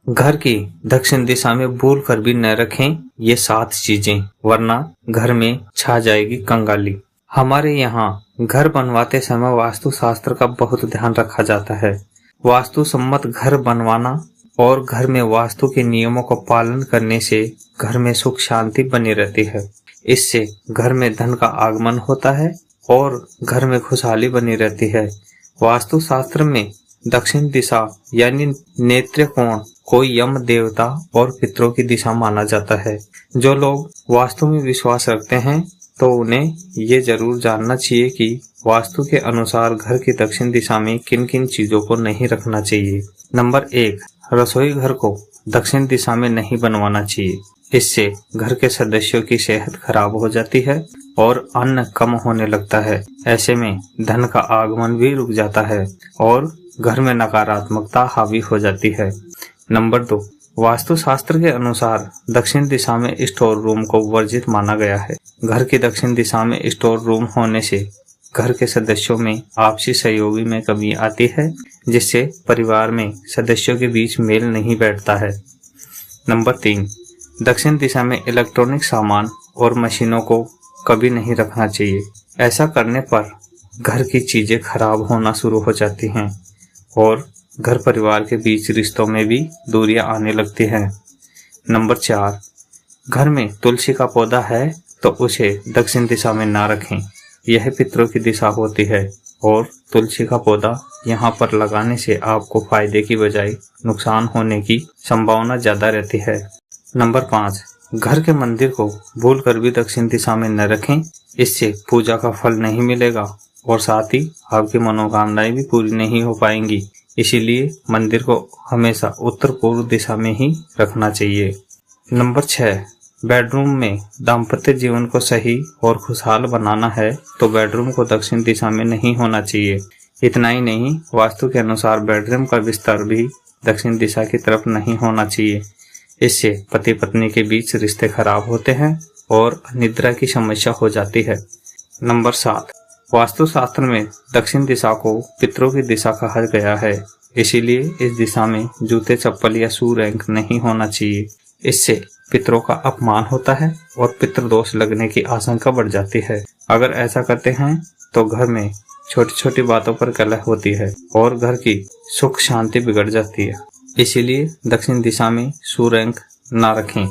घर की दक्षिण दिशा में भूल कर भी न रखें ये 7 चीजें, वरना घर में छा जाएगी कंगाली। हमारे यहाँ घर बनवाते समय वास्तु शास्त्र का बहुत ध्यान रखा जाता है। वास्तु सम्मत घर बनवाना और घर में वास्तु के नियमों का पालन करने से घर में सुख शांति बनी रहती है। इससे घर में धन का आगमन होता है और घर में खुशहाली बनी रहती है। वास्तु शास्त्र में दक्षिण दिशा यानी नेत्र कोण को यम देवता और पितरों की दिशा माना जाता है। जो लोग वास्तु में विश्वास रखते हैं तो उन्हें ये जरूर जानना चाहिए कि वास्तु के अनुसार घर की दक्षिण दिशा में किन किन चीजों को नहीं रखना चाहिए। नंबर 1, रसोई घर को दक्षिण दिशा में नहीं बनवाना चाहिए। इससे घर के सदस्यों की सेहत खराब हो जाती है और अन्न कम होने लगता है। ऐसे में धन का आगमन भी रुक जाता है और घर में नकारात्मकता हावी हो जाती है। नंबर 2, वास्तु शास्त्र के अनुसार दक्षिण दिशा में स्टोर रूम को वर्जित माना गया है। घर की दक्षिण दिशा में स्टोर रूम होने से घर के सदस्यों में आपसी सहयोगी में कमी आती है, जिससे परिवार में सदस्यों के बीच मेल नहीं बैठता है। नंबर 3, दक्षिण दिशा में इलेक्ट्रॉनिक सामान और मशीनों को कभी नहीं रखना चाहिए। ऐसा करने पर घर की चीजें खराब होना शुरू हो जाती हैं और घर परिवार के बीच रिश्तों में भी दूरियां आने लगती हैं। नंबर 4, घर में तुलसी का पौधा है तो उसे दक्षिण दिशा में ना रखें। यह पितरों की दिशा होती है और तुलसी का पौधा यहाँ पर लगाने से आपको फायदे की बजाय नुकसान होने की संभावना ज्यादा रहती है। नंबर 5, घर के मंदिर को भूल कर भी दक्षिण दिशा में न रखें। इससे पूजा का फल नहीं मिलेगा और साथ ही आपकी मनोकामनाएं भी पूरी नहीं हो पाएंगी। इसीलिए मंदिर को हमेशा उत्तर पूर्व दिशा में ही रखना चाहिए। नंबर 6, बेडरूम में दाम्पत्य जीवन को सही और खुशहाल बनाना है तो बेडरूम को दक्षिण दिशा में नहीं होना चाहिए। इतना ही नहीं, वास्तु के अनुसार बेडरूम का बिस्तर भी दक्षिण दिशा की तरफ नहीं होना चाहिए। इससे पति पत्नी के बीच रिश्ते खराब होते हैं और निद्रा की समस्या हो जाती है। नंबर 7, वास्तु शास्त्र में दक्षिण दिशा को पितरों की दिशा कहा गया है। इसीलिए इस दिशा में जूते चप्पल या शू रैंक नहीं होना चाहिए। इससे पितरों का अपमान होता है और पितृदोष लगने की आशंका बढ़ जाती है। अगर ऐसा करते हैं तो घर में छोटी छोटी बातों पर कलह होती है और घर की सुख शांति बिगड़ जाती है। इसीलिए दक्षिण दिशा में शू रैंक ना रखें।